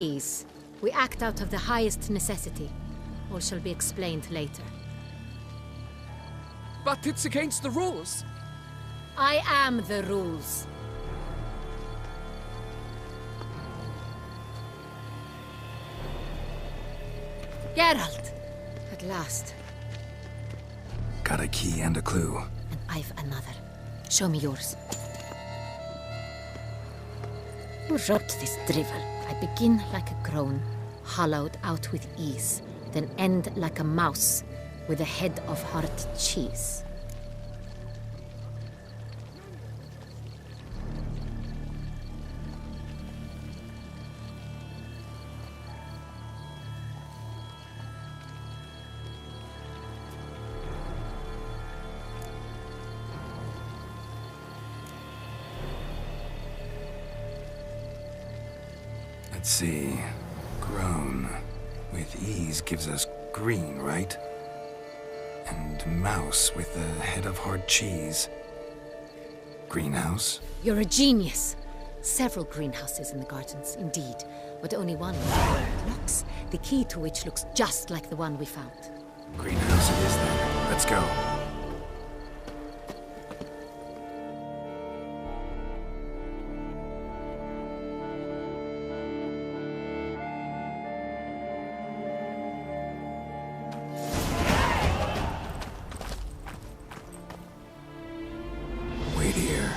Ease. We act out of the highest necessity. All shall be explained later. But it's against the rules. I am the rules. Geralt! At last. Got a key and a clue. And I've another. Show me yours. Who wrote this drivel? I begin like a crone, hollowed out with ease, then end like a mouse, with a head of hard cheese. Let's see. Grown with ease gives us green, right? And mouse with the head of hard cheese. Greenhouse? You're a genius. Several greenhouses in the gardens, indeed, but only one with locks, the key to which looks just like the one we found. Greenhouse it is then. Let's go. Wait here.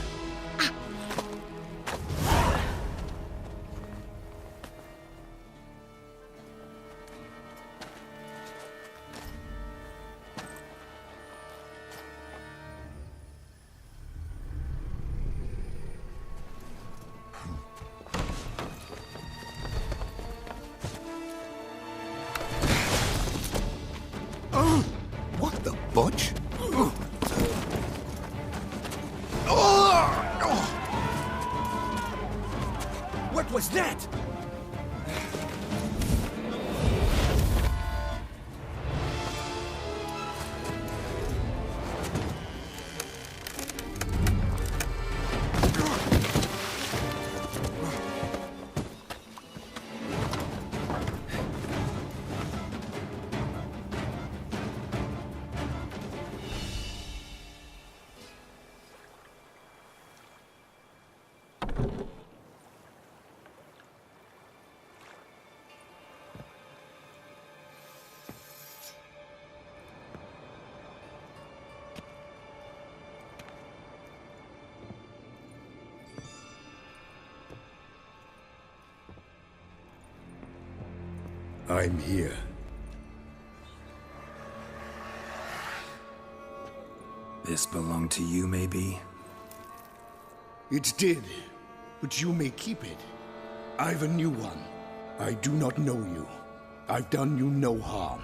What the butch? What was that? I'm here. This belonged to you, maybe? It did, but you may keep it. I've a new one. I do not know you. I've done you no harm.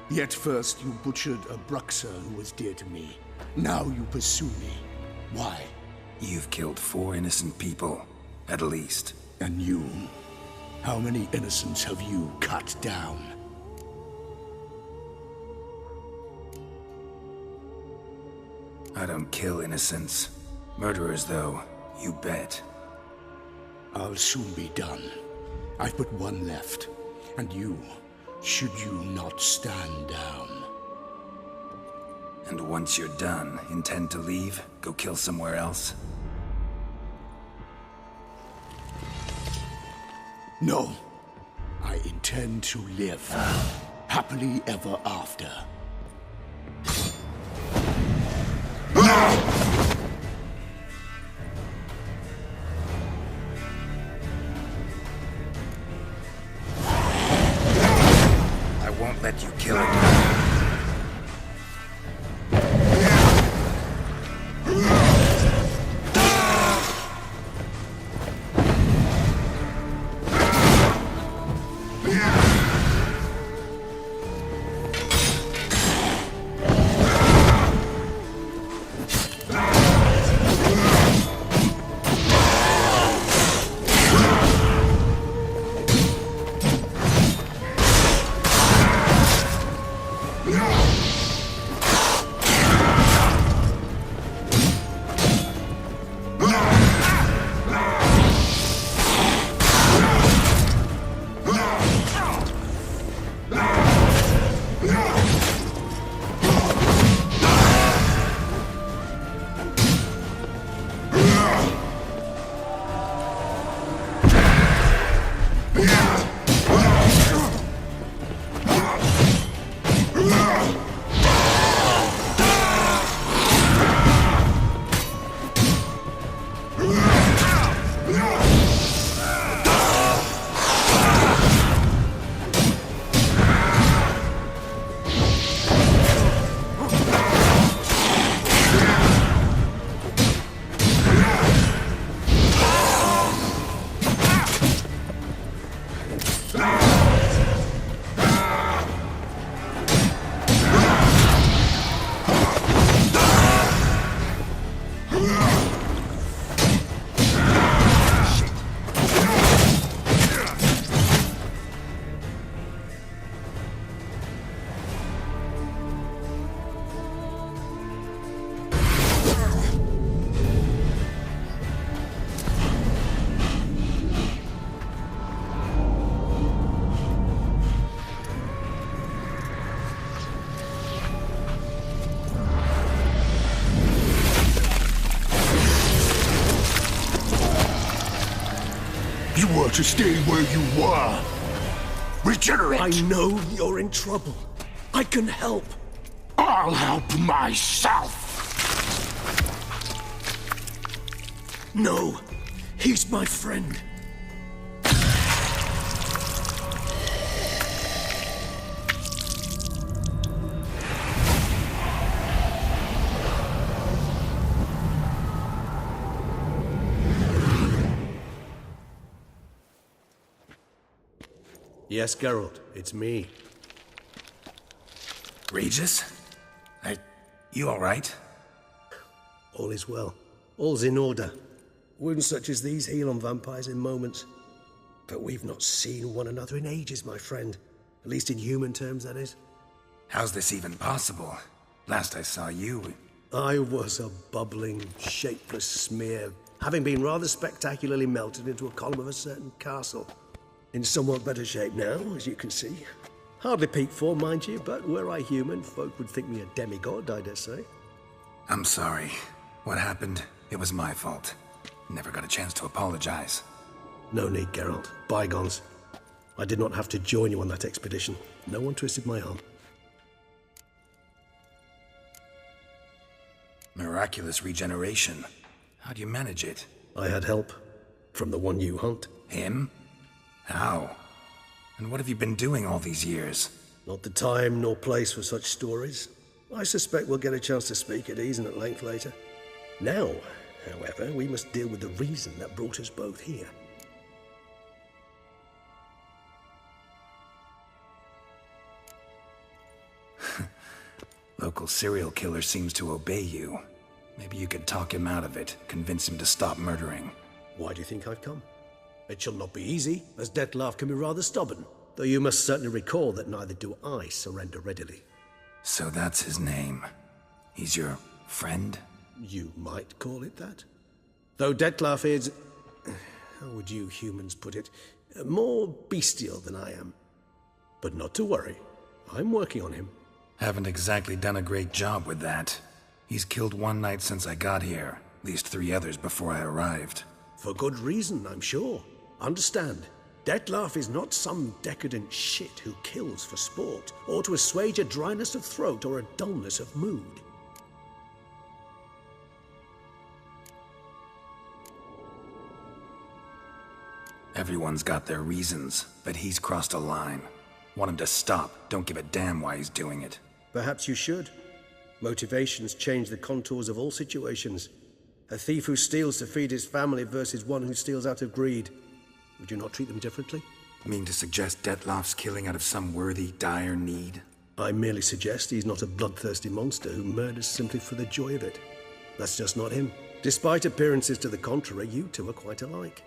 Yet first you butchered a Bruxer who was dear to me. Now you pursue me. Why? You've killed 4 innocent people, at least. And you? How many innocents have you cut down? I don't kill innocents. Murderers, though, you bet. I'll soon be done. I've but one left. And you, should you not stand down. And once you're done, intend to leave? Go kill somewhere else? No. I intend to live. Happily ever after. I won't let you kill it. to stay where you were. Regenerate! I know you're in trouble. I can help. I'll help myself! No, he's my friend. Yes, Geralt, it's me. Regis? You alright? All is well. All's in order. Wounds such as these heal on vampires in moments. But we've not seen one another in ages, my friend. At least in human terms, that is. How's this even possible? Last I saw you... I was a bubbling, shapeless smear, having been rather spectacularly melted into a column of a certain castle. In somewhat better shape now, as you can see. Hardly peak form, mind you, but were I human, folk would think me a demigod, I dare say. I'm sorry. What happened, it was my fault. Never got a chance to apologize. No need, Geralt. Bygones. I did not have to join you on that expedition. No one twisted my arm. Miraculous regeneration. How'd you manage it? I had help. From the one you hunt. Him? How? And what have you been doing all these years? Not the time nor place for such stories. I suspect we'll get a chance to speak at ease and at length later. Now, however, we must deal with the reason that brought us both here. Local serial killer seems to obey you. Maybe you could talk him out of it, convince him to stop murdering. Why do you think I've come? It shall not be easy, as Dettlaff can be rather stubborn. Though you must certainly recall that neither do I surrender readily. So that's his name. He's your friend? You might call it that. Though Dettlaff is... how would you humans put it? More bestial than I am. But not to worry. I'm working on him. Haven't exactly done a great job with that. He's killed one knight since I got here. At least 3 others before I arrived. For good reason, I'm sure. Understand, Dettlaff is not some decadent shit who kills for sport, or to assuage a dryness of throat or a dullness of mood. Everyone's got their reasons, but he's crossed a line. Want him to stop, don't give a damn why he's doing it. Perhaps you should. Motivations change the contours of all situations. A thief who steals to feed his family versus one who steals out of greed. Would you not treat them differently? Mean to suggest Dettlaff's killing out of some worthy, dire need? I merely suggest he's not a bloodthirsty monster who murders simply for the joy of it. That's just not him. Despite appearances to the contrary, you two are quite alike.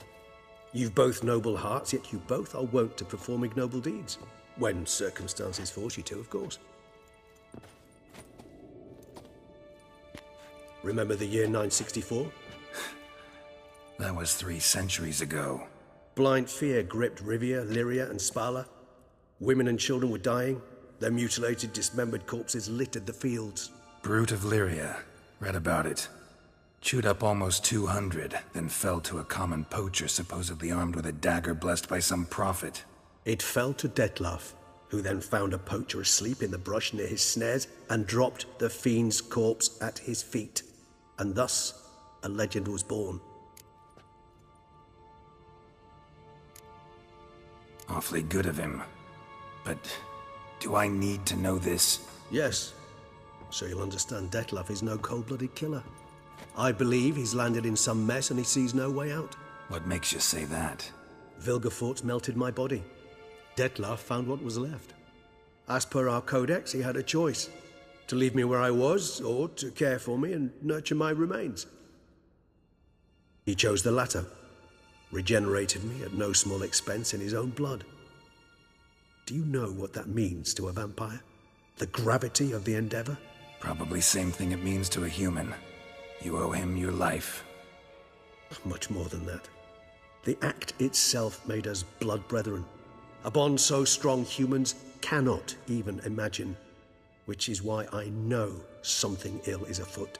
You've both noble hearts, yet you both are wont to perform ignoble deeds. When circumstances force you to, of course. Remember the year 964? That was 3 centuries ago. Blind fear gripped Rivia, Lyria, and Spala. Women and children were dying. Their mutilated, dismembered corpses littered the fields. Brute of Lyria. Read about it. Chewed up almost 200, then fell to a common poacher supposedly armed with a dagger blessed by some prophet. It fell to Dettlaff, who then found a poacher asleep in the brush near his snares and dropped the fiend's corpse at his feet. And thus, a legend was born. Awfully good of him. But do I need to know this? Yes. So you'll understand Dettlaff is no cold-blooded killer. I believe he's landed in some mess and he sees no way out. What makes you say that? Vilgefortz melted my body. Dettlaff found what was left. As per our codex, he had a choice. To leave me where I was, or to care for me and nurture my remains. He chose the latter. Regenerated me at no small expense in his own blood. Do you know what that means to a vampire? The gravity of the endeavor? Probably same thing it means to a human. You owe him your life. Much more than that. The act itself made us blood brethren. A bond so strong humans cannot even imagine. Which is why I know something ill is afoot.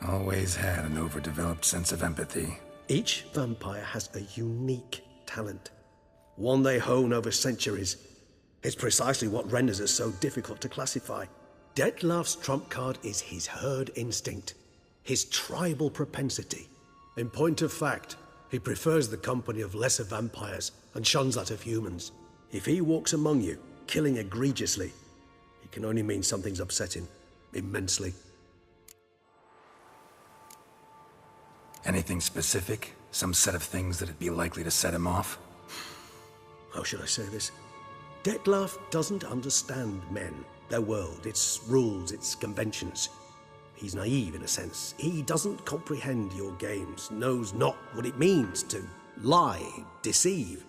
Always had an overdeveloped sense of empathy. Each vampire has a unique talent. one they hone over centuries. It's precisely what renders us so difficult to classify. Dettlaff's trump card is his herd instinct, his tribal propensity. In point of fact, he prefers the company of lesser vampires and shuns that of humans. If he walks among you, killing egregiously, it can only mean something's upset him, immensely. Anything specific? Some set of things that'd be likely to set him off? How should I say this? Dettlaff doesn't understand men, their world, its rules, its conventions. He's naive in a sense. He doesn't comprehend your games, knows not what it means to lie, deceive.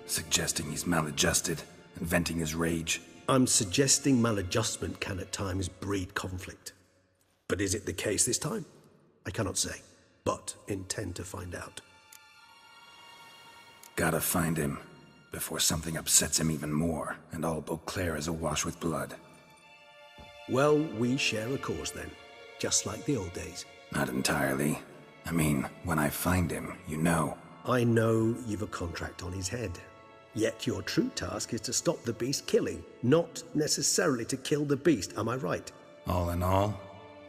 Suggesting he's maladjusted and venting his rage. I'm suggesting maladjustment can at times breed conflict. But is it the case this time? I cannot say, but intend to find out. Gotta find him before something upsets him even more and all Beauclair is awash with blood. Well, we share a cause then, just like the old days. Not entirely. I mean, when I find him, you know. I know you've a contract on his head. Yet your true task is to stop the beast killing, not necessarily to kill the beast, am I right? All in all,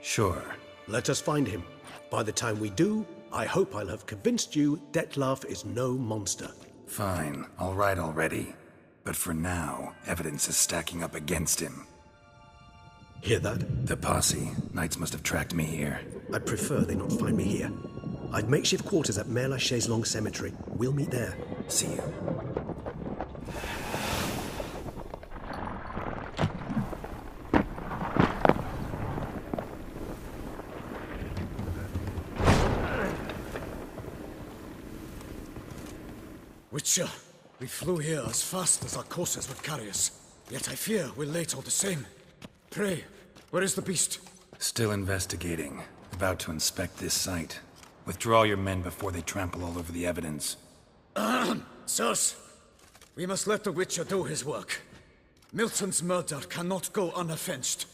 sure. Let us find him. By the time we do, I hope I'll have convinced you Dettlaff is no monster. Fine, all right already. But for now, evidence is stacking up against him. Hear that? The posse. Knights must have tracked me here. I prefer they not find me here. I'd makeshift quarters at Mère Lachaise Long Cemetery. We'll meet there. See you. Witcher, we flew here as fast as our coursers would carry us. Yet I fear we're late all the same. Pray, where is the beast? Still investigating. About to inspect this site. Withdraw your men before they trample all over the evidence. Sirs, we must let the Witcher do his work. Milton's murder cannot go unavenged.